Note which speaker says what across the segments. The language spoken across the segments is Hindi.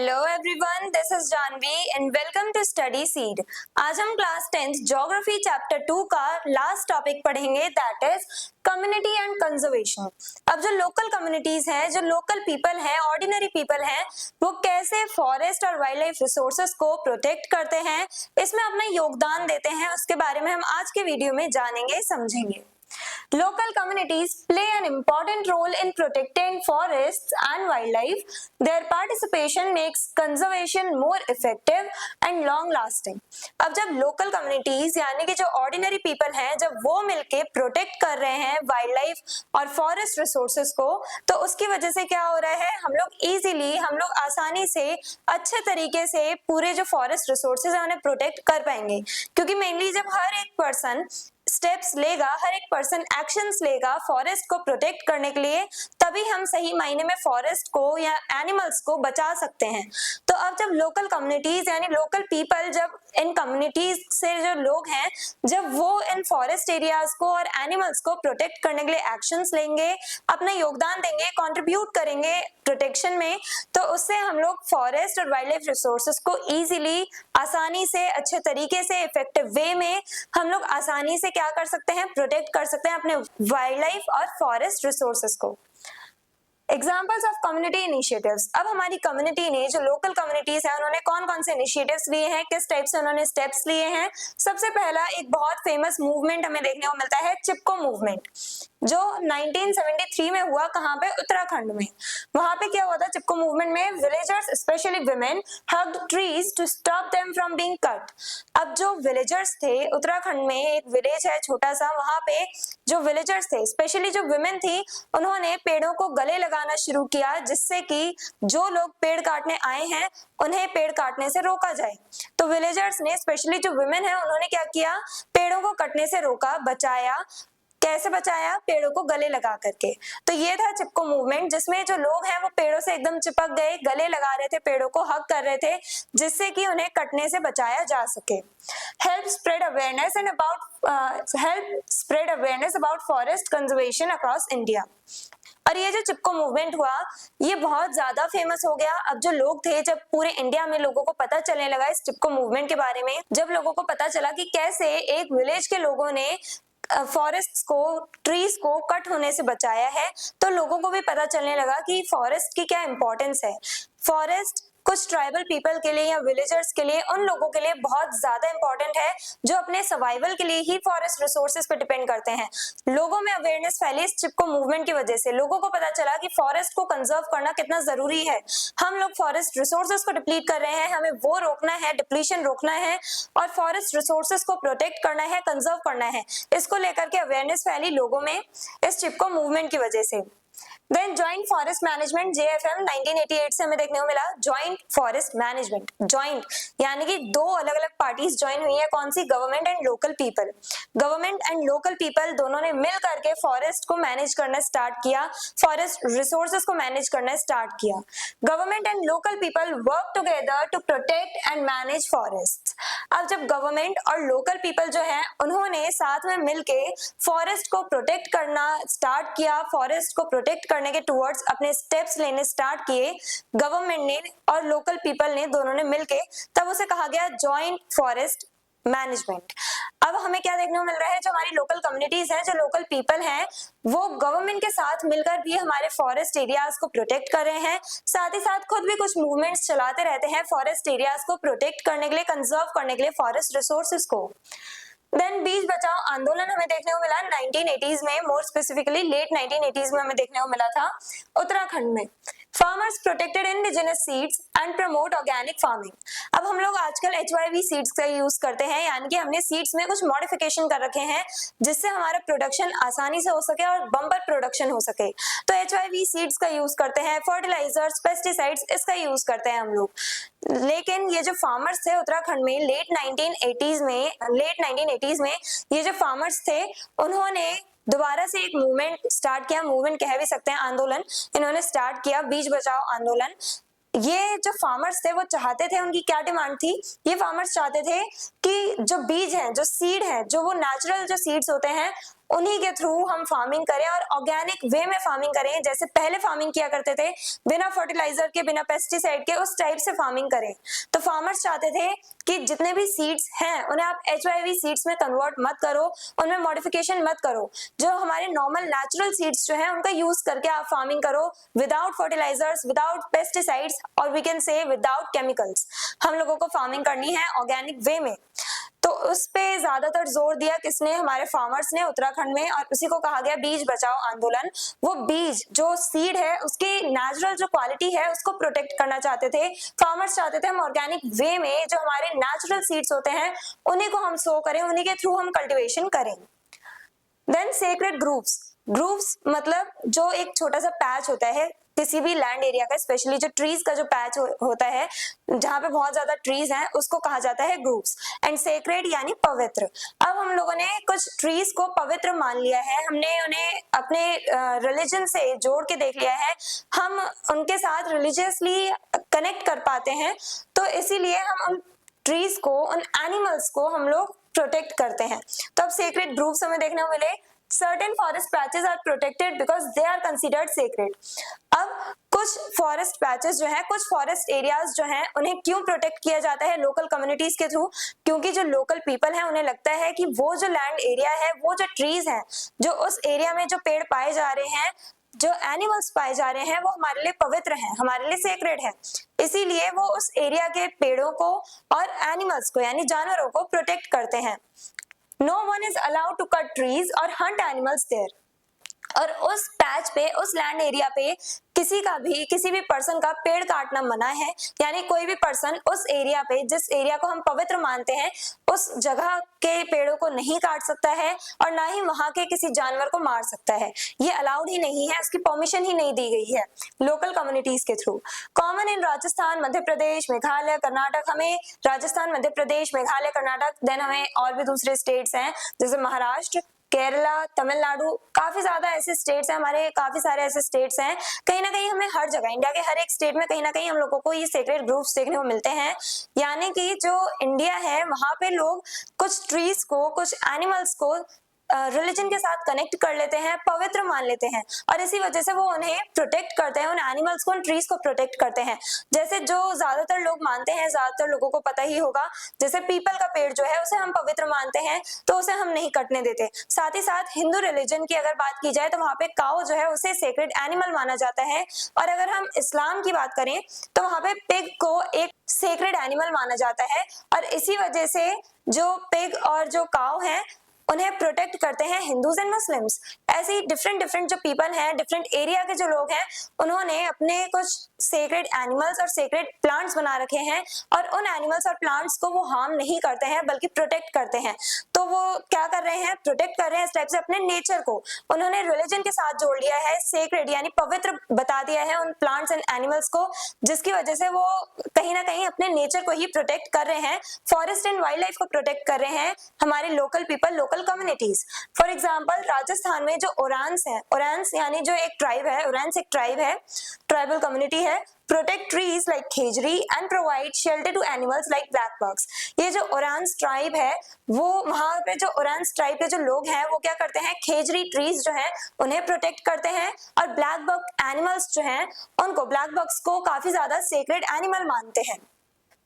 Speaker 1: Hello everyone, this is Janhvi and welcome to study seed. आज हम क्लास 10th ज्योग्राफी चैप्टर 2 का लास्ट टॉपिक पढ़ेंगे, that is community and conservation. अब जो लोकल कम्युनिटीज हैं, जो लोकल पीपल हैं, ऑर्डिनरी पीपल हैं, वो कैसे फॉरेस्ट और वाइल्ड लाइफ रिसोर्सेज को प्रोटेक्ट करते हैं, इसमें अपना योगदान देते हैं, उसके बारे में हम आज के वीडियो में जानेंगे, समझेंगे। Local communities play an important role in protecting forests and wildlife. Their participation makes conservation more effective and long lasting. अब जब local communities यानी कि जो ordinary people हैं, जब वो मिलके protect कर रहे हैं वाइल्ड लाइफ और फॉरेस्ट रिसोर्सेज को, तो उसकी वजह से क्या हो रहा है, हम लोग आसानी से अच्छे तरीके से पूरे जो फॉरेस्ट रिसोर्सेज है उन्हें प्रोटेक्ट कर पाएंगे। क्योंकि मेनली जब हर एक पर्सन स्टेप्स लेगा, हर एक पर्सन एक्शंस लेगा फॉरेस्ट को प्रोटेक्ट करने के लिए, तभी हम सही मायने में फॉरेस्ट को या एनिमल्स को बचा सकते हैं। तो अब जब लोकल कम्युनिटीज यानी लोकल पीपल, जब इन कम्युनिटीज से जो लोग हैं, जब वो इन फॉरेस्ट एरियाज को और एनिमल्स को प्रोटेक्ट करने के लिए एक्शंस लेंगे, अपना योगदान देंगे, कंट्रीब्यूट करेंगे प्रोटेक्शन में, तो उससे हम लोग फॉरेस्ट और वाइल्ड लाइफ रिसोर्सेज को इजीली, आसानी से, अच्छे तरीके से, इफेक्टिव वे में हम लोग आसानी से क्या कर सकते हैं, प्रोटेक्ट कर सकते हैं अपने वाइल्ड लाइफ और फॉरेस्ट रिसोर्सेज को। Examples of community initiatives. अब हमारी कम्युनिटी ने, जो लोकल कम्युनिटीज है, उन्होंने कौन कौन से इनिशिएटिव्स लिए हैं, किस टाइप से उन्होंने स्टेप्स लिए हैं। सबसे पहला एक बहुत फेमस मूवमेंट हमें देखने को मिलता है, चिपको मूवमेंट, जो 1973 में हुआ। कहाँ पे? उत्तराखंड में। वहां पे क्या हुआ था चिपको मूवमेंट में? Villagers specially women hugged trees to stop them from being cut. अब जो विलेजर्स थे, उत्तराखंड में एक विलेज है छोटा सा, वहां पे जो विलेजर्स थे, स्पेशली जो विमेन थी, उन्होंने पेड़ों को गले लगाना शुरू किया, जिससे कि जो लोग पेड़ काटने आए हैं उन्हें पेड़ काटने से रोका जाए। तो विलेजर्स ने, स्पेशली जो विमेन है, उन्होंने क्या किया, पेड़ों को कटने से रोका, बचाया। कैसे बचाया? पेड़ों को गले लगा करके। तो ये था चिपको मूवमेंट, जिसमें जो लोग हैं वो पेड़ों से एकदम चिपक गए, गले लगा रहे थे, पेड़ों को हग कर रहे थे, जिससे कि उन्हें कटने से बचाया जा सके। Help spread awareness about forest conservation across India. और ये जो चिपको मूवमेंट हुआ, ये बहुत ज्यादा फेमस हो गया। अब जो लोग थे, जब पूरे इंडिया में लोगों को पता चलने लगा इस चिपको मूवमेंट के बारे में, जब लोगों को पता चला कि कैसे एक विलेज के लोगों ने फॉरेस्ट को, ट्रीज को कट होने से बचाया है, तो लोगों को भी पता चलने लगा कि फॉरेस्ट की क्या इंपॉर्टेंस है। फॉरेस्ट कुछ ट्राइबल पीपल के लिए या विलेजर्स के लिए, उन लोगों के लिए बहुत ज्यादा इंपॉर्टेंट है जो अपने सर्वाइवल के लिए ही फॉरेस्ट रिसोर्सेज पे डिपेंड करते हैं। लोगों में अवेयरनेस फैली इस चिपको मूवमेंट की वजह से। लोगों को पता चला कि फॉरेस्ट को कंजर्व करना कितना जरूरी है। हम लोग फॉरेस्ट रिसोर्सेज को डिप्लीट कर रहे हैं, हमें वो रोकना है, डिप्लीशन रोकना है, और फॉरेस्ट रिसोर्सेज को प्रोटेक्ट करना है, कंजर्व करना है। इसको लेकर के अवेयरनेस फैली लोगों में इस चिपको मूवमेंट की वजह से। Then joint forest management, JFM 1988 से हमें देखने को मिला जॉइंट फॉरेस्ट मैनेजमेंट। जॉइंट यानी कि दो अलग अलग पार्टीज ज्वाइन हुई है, कौन सी? Government and local people. Government and local people दोनों ने मिल करके फॉरेस्ट को मैनेज करना स्टार्ट किया, फॉरेस्ट रिसोर्सेज को मैनेज करना स्टार्ट किया। Government and local people work together to protect and manage forest. अब जब गवर्नमेंट और लोकल पीपल जो है, उन्होंने साथ में मिलके फॉरेस्ट को प्रोटेक्ट करना स्टार्ट किया, फॉरेस्ट को प्रोटेक्ट करने के टुवर्ड्स अपने स्टेप्स लेने स्टार्ट किए, गवर्नमेंट ने और लोकल पीपल ने, दोनों ने मिलके, तब उसे कहा गया जॉइंट फॉरेस्ट मैनेजमेंट। अब हमें क्या देखने को मिल रहा है, जो हमारी लोकल कम्युनिटीज हैं, जो लोकल पीपल हैं, वो गवर्नमेंट के साथ मिलकर भी हमारे फॉरेस्ट एरियाज को प्रोटेक्ट कर रहे हैं, साथ ही साथ खुद भी कुछ मूवमेंट्स चलाते रहते हैं फॉरेस्ट एरियाज को प्रोटेक्ट करने के लिए, कंजर्व करने के लिए फॉरेस्ट रिसोर्सेज को। देन बीज बचाओ आंदोलन हमें देखने को मिला 1980s में, मोर स्पेसिफिकली लेट 1980s में हमें देखने को मिला था उत्तराखंड में। Farmers protected indigenous seeds and promote organic farming. अब हम लोग आजकल HYV सीड्स का यूज करते हैं, यानी कि हमने सीड्स में कुछ मॉडिफिकेशन कर रखे हैं, जिससे हमारा प्रोडक्शन आसानी से हो सके और बम्पर प्रोडक्शन हो सके। तो HYV सीड्स का यूज करते हैं, फर्टिलाइजर्स, पेस्टिसाइड्स, इसका यूज करते हैं हम लोग। लेकिन ये जो फार्मर्स थे उत्तराखंड में लेट 1980s में ये जो फार्मर्स थे, उन्होंने दोबारा से एक मूवमेंट स्टार्ट किया, मूवमेंट कह भी सकते हैं, आंदोलन इन्होंने स्टार्ट किया, बीज बचाओ आंदोलन। ये जो फार्मर्स थे वो चाहते थे, उनकी क्या डिमांड थी, ये फार्मर्स चाहते थे कि जो बीज हैं, जो सीड है, जो वो नेचुरल जो सीड्स होते हैं, उन्हीं के थ्रू हम फार्मिंग करें और ऑर्गेनिक वे में फार्मिंग करें, जैसे पहले फार्मिंग किया करते थे बिना फर्टिलाइजर के, बिना पेस्टिसाइड के, उस टाइप से फार्मिंग करें। तो फार्मर्स चाहते थे कि जितने भी सीड्स हैं उन्हें आप HYV सीड्स में कन्वर्ट मत करो, उनमें मॉडिफिकेशन मत करो, जो हमारे नॉर्मल नेचुरल सीड्स जो है उनका यूज करके आप फार्मिंग करो विदाउट फर्टिलाइजर्स, विदाउट पेस्टिसाइड्स और we can say without chemicals. हम लोगों को फार्मिंग करनी है ऑर्गेनिक वे में। तो उस पे ज्यादातर जोर दिया किसने, हमारे फार्मर्स ने उत्तराखंड में, और उसी को कहा गया बीज बचाओ आंदोलन। वो बीज जो सीड है उसकी नेचुरल जो क्वालिटी है उसको प्रोटेक्ट करना चाहते थे। फार्मर्स चाहते थे हम ऑर्गेनिक वे में जो हमारे नेचुरल सीड्स होते हैं उन्हीं को हम सो करें, उन्हीं के थ्रू हम कल्टिवेशन करें। Then sacred groups. ग्रुप्स मतलब जो एक छोटा सा पैच होता है किसी भी लैंड एरिया का, स्पेशली जो ट्रीज का जो पैच होता है जहां पे बहुत ज्यादा ट्रीज हैं उसको कहा जाता है ग्रुप्स। एंड सेक्रेड यानी पवित्र। अब हम लोगों ने कुछ ट्रीज को पवित्र मान लिया है, हमने उन्हें अपने रिलीजन से जोड़ के देख लिया है, हम उनके साथ रिलीजियसली कनेक्ट कर पाते हैं, तो इसीलिए हम उन ट्रीज को, उन एनिमल्स को हम लोग प्रोटेक्ट करते हैं। तो अब सेक्रेड ग्रुप्स हमें देखने को मिले। Certain forest patches are protected because they are considered sacred। अब कुछ फॉरेस्ट पैचेस जो है, कुछ फॉरेस्ट एरियाज जो हैं उन्हें क्यों प्रोटेक्ट किया जाता है लोकल कम्युनिटीज के थ्रू, क्योंकि जो लोकल पीपल हैं उन्हें लगता है कि वो जो लैंड एरिया है, वो जो ट्रीज हैं, जो उस एरिया में जो पेड़ पाए जा रहे हैं, जो एनिमल्स पाए जा रहे हैं, वो हमारे लिए पवित्र हैं, हमारे लिए सेक्रेड है। इसीलिए वो उस एरिया के पेड़ों को और एनिमल्स को यानी जानवरों को प्रोटेक्ट करते हैं। No one is allowed to cut trees or hunt animals there। और उस पैच पे, उस लैंड एरिया पे किसी भी पर्सन का पेड़ काटना मना है। यानी कोई भी पर्सन उस एरिया पे, जिस एरिया को हम पवित्र मानते हैं, उस जगह के पेड़ों को नहीं काट सकता है और ना ही वहां के किसी जानवर को मार सकता है। ये अलाउड ही नहीं है, उसकी परमिशन ही नहीं दी गई है लोकल कम्युनिटीज के through. Common in Rajasthan, Madhya Pradesh, Meghalaya, Karnataka. हमें राजस्थान, मध्य प्रदेश, मेघालय, कर्नाटक, देन हमें और भी दूसरे स्टेट्स हैं जैसे महाराष्ट्र, केरला, तमिलनाडु, काफी ज्यादा ऐसे स्टेट्स हैं हमारे, काफी सारे ऐसे स्टेट्स हैं। कहीं ना कहीं हमें हर जगह, इंडिया के हर एक स्टेट में कहीं ना कहीं हम लोगों को ये सेक्रेड ग्रुप्स देखने को मिलते हैं। यानी कि जो इंडिया है वहां पे लोग कुछ ट्रीज को, कुछ एनिमल्स को रिलीजन के साथ कनेक्ट कर लेते हैं, पवित्र मान लेते हैं, और इसी वजह से वो उन्हें प्रोटेक्ट करते हैं, उन एनिमल्स को, उन ट्रीज को प्रोटेक्ट करते हैं। जैसे जो ज्यादातर लोग मानते हैं, ज्यादातर लोगों को पता ही होगा, जैसे पीपल का पेड़ जो है उसे हम पवित्र मानते हैं तो उसे हम नहीं कटने देते। साथ ही साथ हिंदू रिलीजन की अगर बात की जाए तो वहां पे काऊ जो है उसे सेक्रेड एनिमल माना जाता है, और अगर हम इस्लाम की बात करें तो वहां पे पिग को एक सेक्रेड एनिमल माना जाता है, और इसी वजह से जो पिग और जो काऊ है उन्हें प्रोटेक्ट करते हैं हिंदूज एंड मुस्लिम्स। ऐसे ही डिफरेंट जो पीपल हैं, डिफरेंट एरिया के जो लोग हैं, उन्होंने अपने कुछ सेक्रेड एनिमल्स और सेक्रेड प्लांट्स बना रखे हैं, और उन एनिमल्स और प्लांट्स को वो हार्म नहीं करते हैं बल्कि प्रोटेक्ट करते हैं। तो वो क्या कर रहे हैं, प्रोटेक्ट कर रहे हैं इस टाइप से अपने नेचर को। उन्होंने रिलीजन के साथ जोड़ लिया है, सेक्रेड यानी पवित्र बता दिया है उन प्लांट्स एंड एनिमल्स को, जिसकी वजह से वो कहीं ना कहीं अपने नेचर को ही प्रोटेक्ट कर रहे हैं, फॉरेस्ट एंड वाइल्ड लाइफ को प्रोटेक्ट कर रहे हैं हमारे local people, local communities. For example Rajasthan में जो ओरांस है, ओरांस यानी जो एक ट्राइब है, ओरांस एक ट्राइब है, ट्राइबल कम्युनिटी है, protect trees like khejri and provide shelter to animals like black bucks. ये जो ओरांस ट्राइब है, वो वहां पे जो ओरांस ट्राइब के जो लोग हैं वो क्या करते हैं, खेजरी ट्रीज जो है उन्हें प्रोटेक्ट करते हैं, और ब्लैक बग एनिमल्स जो हैं उनको, ब्लैक बग्स को काफी ज्यादा सेक्रेड एनिमल मानते हैं।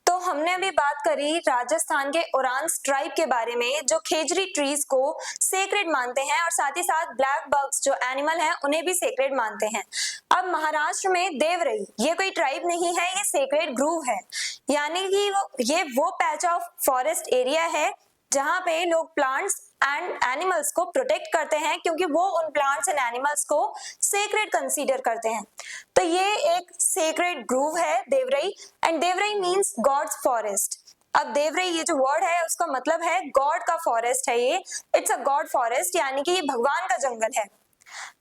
Speaker 1: तो हमने अभी बात करी राजस्थान के ओरांस ट्राइब के बारे में, जो खेजरी ट्रीज को सेक्रेड मानते हैं, और साथ ही साथ ब्लैक बग्स जो एनिमल हैं उन्हें भी सेक्रेड मानते हैं। अब महाराष्ट्र में देवरई, ये कोई ट्राइब नहीं है, ये सेक्रेड ग्रूव है। यानी कि ये वो पैच ऑफ फॉरेस्ट एरिया है जहां पे लोग प्लांट्स एंड एनिमल्स को प्रोटेक्ट करते हैं, क्योंकि वो उन प्लांट्स एंड एनिमल्स को सेक्रेड कंसीडर करते हैं। तो ये एक सेक्रेड ग्रूव है देवरई, एंड देवरई मींस गॉड्स फॉरेस्ट। अब देवरई ये जो वर्ड है उसका मतलब है गॉड का फॉरेस्ट है, ये इट्स अ गॉड फॉरेस्ट, यानी कि ये भगवान का जंगल है।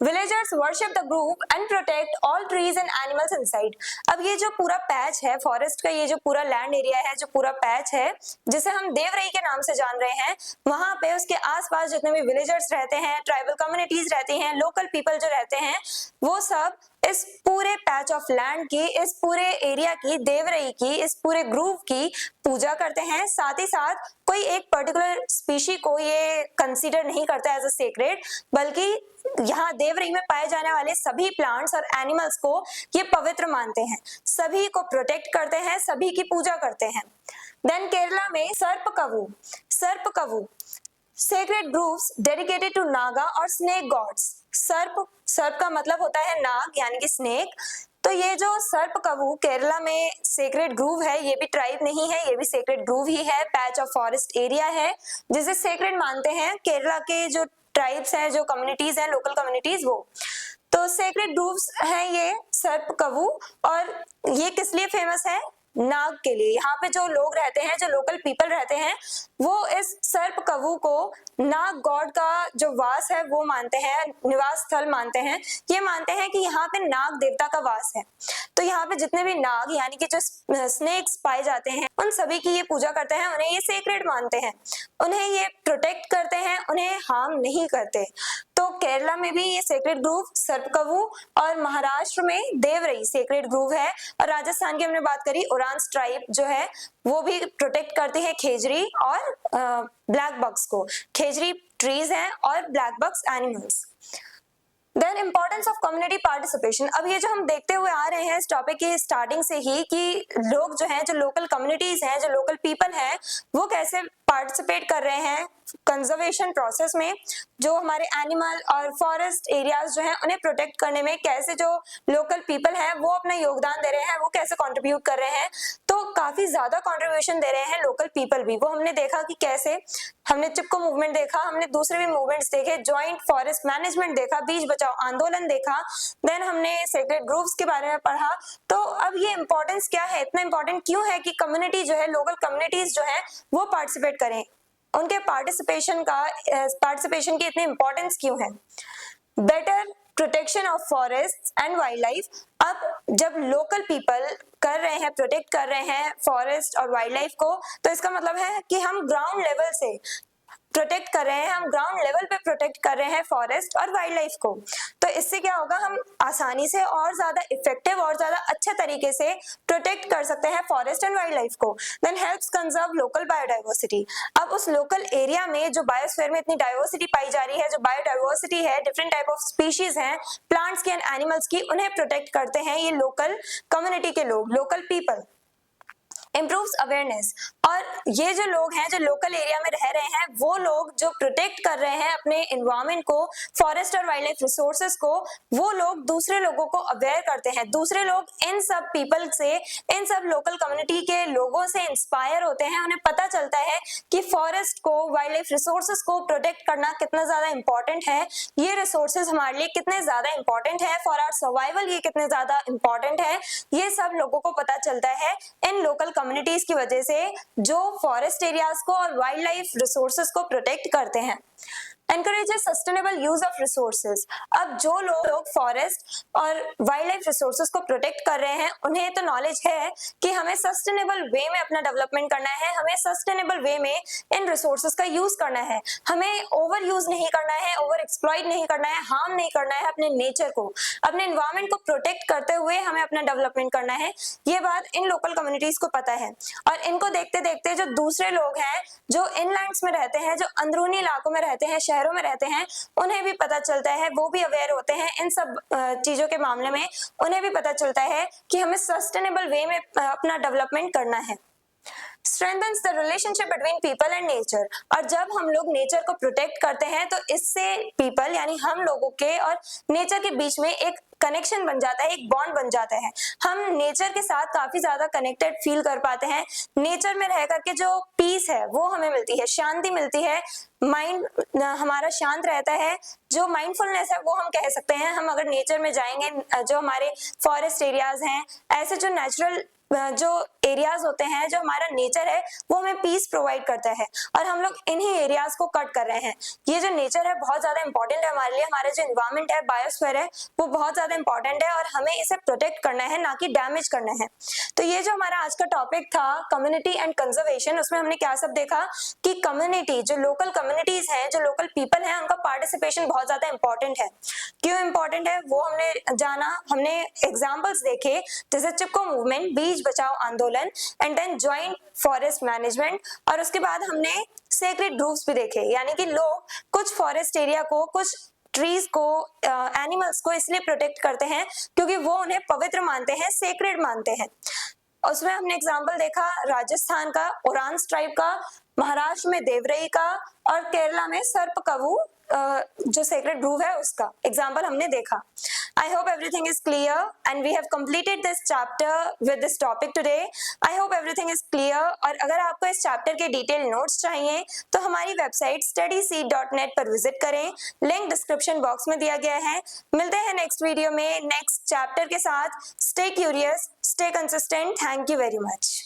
Speaker 1: Villagers worship the group and protect all trees and animals inside। अब ये जो पूरा पैच है फॉरेस्ट का, ये जो पूरा लैंड एरिया है, जो पूरा पैच है जिसे हम देवरई के नाम से जान रहे हैं, वहां पे उसके आसपास जितने भी विलेजर्स रहते हैं, ट्राइबल कम्युनिटीज रहती हैं, लोकल पीपल जो रहते हैं, वो सब इस पूरे पैच ऑफ लैंड की, इस पूरे एरिया की, देवरई की, इस पूरे ग्रूव की पूजा करते हैं। साथ ही साथ कोई एक पर्टिकुलर स्पीशी को ये कंसीडर नहीं करता एज अ सेक्रेड, बल्कि यहाँ देवरई में पाए जाने वाले सभी प्लांट्स और एनिमल्स को ये पवित्र मानते हैं, सभी को प्रोटेक्ट करते हैं, सभी की पूजा करते हैं। देन केरला में सर्प sacred groves dedicated to naga और snake gods। सर्प का मतलब होता है नाग यानी कि स्नेक। तो ये जो सर्प कवु केरला में सेक्रेड ग्रूव है, ये भी ट्राइब नहीं है, ये भी सेक्रेड ग्रूव ही है, पैच ऑफ फॉरेस्ट एरिया है जिसे सेक्रेड मानते हैं केरला के जो ट्राइब्स हैं, जो कम्युनिटीज हैं, लोकल कम्युनिटीज वो। तो सेक्रेड ग्रूव्स हैं ये सर्प कवु, और ये किस लिए फेमस है? नाग के लिए। यहाँ पे जो लोग रहते हैं, जो लोकल पीपल रहते हैं, वो इस सर्प कवु को नाग गॉड का जो वास है वो मानते हैं, निवास स्थल मानते हैं। ये मानते हैं कि यहाँ पे नाग देवता का वास है। तो यहाँ पे जितने भी नाग यानी कि जो स्नेक्स पाए जाते हैं, उन सभी की ये पूजा करते हैं, उन्हें ये सेक्रेड मानते हैं, उन्हें ये प्रोटेक्ट करते हैं, उन्हें हार्म नहीं करते। तो केरला में भी ये सेक्रेड ग्रूव सर्प कवु, और महाराष्ट्र में देवरई सेक्रेड ग्रूव है, और राजस्थान की हमने बात करी उरांस ट्राइब जो है वो भी प्रोटेक्ट करती है खेजरी और ब्लैक बग्स को। खेजरी ट्रीज हैं और black bugs animals. Then importance of community participation. अब ये जो हम देखते हुए आ रहे हैं इस टॉपिक की स्टार्टिंग से ही कि लोग जो हैं, जो लोकल कम्युनिटीज हैं, जो लोकल पीपल हैं, वो कैसे पार्टिसिपेट कर रहे हैं कंजर्वेशन प्रोसेस में, जो हमारे एनिमल और फॉरेस्ट एरियाज जो हैं उन्हें प्रोटेक्ट करने में कैसे जो लोकल पीपल हैं वो अपना योगदान दे रहे हैं, वो कैसे कंट्रीब्यूट कर रहे हैं। तो काफी ज्यादा कंट्रीब्यूशन दे रहे हैं लोकल पीपल भी। वो हमने देखा कि कैसे, हमने चिपको मूवमेंट देखा, हमने दूसरे भी मूवमेंट्स देखे, ज्वाइंट फॉरेस्ट मैनेजमेंट देखा, बीज बचाओ आंदोलन देखा, देन हमने सेक्रेड ग्रूव्स के बारे में पढ़ा। तो अब ये इंपॉर्टेंस क्या है, इतना इंपॉर्टेंट क्यों है कि कम्युनिटी जो है, लोकल कम्युनिटीज जो है वो पार्टिसिपेट करें, उनके पार्टिसिपेशन की इतनी इंपॉर्टेंस क्यों है? Better protection of forest and wild life. अब जब लोकल पीपल कर रहे हैं, प्रोटेक्ट कर रहे हैं फॉरेस्ट और वाइल्ड लाइफ को, तो इसका मतलब है कि हम ग्राउंड लेवल से प्रोटेक्ट कर रहे हैं, हम ग्राउंड लेवल पे प्रोटेक्ट कर रहे हैं फॉरेस्ट और वाइल्ड लाइफ को। तो इससे क्या होगा, हम आसानी से और ज्यादा इफेक्टिव और ज्यादा अच्छे तरीके से प्रोटेक्ट कर सकते हैं फॉरेस्ट एंड वाइल्ड लाइफ को। Then helps conserve local biodiversity. अब उस लोकल एरिया में जो बायोस्फीयर में इतनी डाइवर्सिटी पाई जा रही है, जो बायोडाइवर्सिटी है, डिफरेंट टाइप ऑफ स्पीशीज हैं प्लांट्स की एंड एनिमल्स की, उन्हें प्रोटेक्ट करते हैं ये लोकल कम्युनिटी के लोग, लोकल पीपल। Improves awareness. और ये जो लोग हैं, जो लोकल एरिया में रह रहे हैं, वो लोग जो प्रोटेक्ट कर रहे हैं अपने एनवायरनमेंट को, फॉरेस्ट और वाइल्ड लाइफ रिसोर्सेज को, वो लोग दूसरे लोगों को अवेयर करते हैं। दूसरे लोग इन सब पीपल से, इन सब लोकल कम्युनिटी के लोगों से इंस्पायर होते हैं। उन्हें पता चलता है कि फॉरेस्ट को, वाइल्ड लाइफ रिसोर्सेज को प्रोटेक्ट करना कितना ज्यादा इंपॉर्टेंट है, ये रिसोर्सेज हमारे लिए कितने ज्यादा इंपॉर्टेंट है, फॉर आवर सर्वाइवल ये कितने ज्यादा इंपॉर्टेंट है, ये सब लोगों को पता चलता है इन लोकल कम्युनिटीज की वजह से, जो फॉरेस्ट एरियाज को और वाइल्ड लाइफ रिसोर्सेज को प्रोटेक्ट करते हैं। encourages sustainable use of resources। अब जो लोग फॉरेस्ट और वाइल्ड लाइफ रिसोर्सेज को प्रोटेक्ट कर रहे हैं, उन्हें तो नॉलेज है कि हमें सस्टेनेबल वे में अपना डेवलपमेंट करना है, हमें सस्टेनेबल वे में इन रिसोर्सेज का यूज करना है, हमें ओवर यूज नहीं करना है, ओवर एक्सप्लॉइट नहीं करना है, हार्म नहीं करना है अपने नेचर को, अपने एनवायरमेंट को प्रोटेक्ट करते हुए हमें अपना डेवलपमेंट करना है। ये बात इन लोकल कम्युनिटीज को पता है, और इनको देखते देखते जो दूसरे लोग हैं, जो इनलैंड्स में रहते हैं, जो अंदरूनी इलाकों में रहते हैं, शहरों में रहते हैं, उन्हें भी पता चलता है, वो भी अवेयर होते हैं इन सब चीजों के मामले में। उन्हें भी पता चलता है कि हमें सस्टेनेबल वे में अपना डेवलपमेंट करना है। strengthens the relationship between people and nature। और जब हम लोग नेचर को प्रोटेक्ट करते हैं, तो इससे पीपल यानी हम लोगों के और नेचर के बीच में एक कनेक्शन बन जाता है, एक बॉन्ड बन जाता है। हम नेचर के साथ काफी ज्यादा कनेक्टेड फील कर पाते हैं। नेचर में रह करके जो पीस है वो हमें मिलती है, शांति मिलती है, माइंड हमारा शांत रहता है, जो माइंडफुलनेस है वो हम कह सकते हैं। हम अगर नेचर में जाएंगे, जो हमारे फॉरेस्ट एरियाज हैं, ऐसे जो नेचुरल जो एरियाज होते हैं, जो हमारा नेचर है, वो हमें पीस प्रोवाइड करता है, और हम लोग इन्हीं एरियाज को कट कर रहे हैं। ये जो नेचर है बहुत ज्यादा इंपॉर्टेंट है हमारे लिए, हमारा जो एनवायरनमेंट है, बायोस्फीयर है, वो बहुत ज्यादा इंपॉर्टेंट है, और हमें इसे प्रोटेक्ट करना है, ना कि डैमेज करना है। तो ये जो हमारा आज का टॉपिक था कम्युनिटी एंड कंजर्वेशन, उसमें हमने क्या सब देखा कि कम्युनिटी, जो लोकल कम्युनिटीज हैं, जो लोकल पीपल हैं, उनका पार्टिसिपेशन बहुत ज्यादा इंपॉर्टेंट है। क्यों इंपॉर्टेंट है वो हमने जाना, हमने एग्जाम्पल्स देखे जैसे चिपको movement, Beej Bachao Andolan and then joint forest management, और उसके बाद हमने सेक्रेड ग्रुप्स भी देखे, यानी कि लोग कुछ फॉरेस्ट एरिया को, कुछ ट्रीज को, एनिमल्स को इसलिए प्रोटेक्ट करते हैं क्योंकि वो उन्हें पवित्र मानते हैं, सेक्रेड मानते हैं। उसमें हमने एग्जाम्पल देखा राजस्थान का ओरांस ट्राइब का, महाराष्ट्र में देवरई का, और केरला में सर्पकवू जो सेक्रेड ग्रुप है उसका एग्जाम्पल हमने देखा। I hope everything is clear and we have completed this chapter with this topic today. I hope everything is clear। और अगर आपको इस चैप्टर के डिटेल नोट्स चाहिए तो हमारी वेबसाइट studyseed.net पर विजिट करें, लिंक डिस्क्रिप्शन बॉक्स में दिया गया है। मिलते हैं नेक्स्ट वीडियो में नेक्स्ट चैप्टर के साथ। Stay curious, stay consistent. Thank you very much.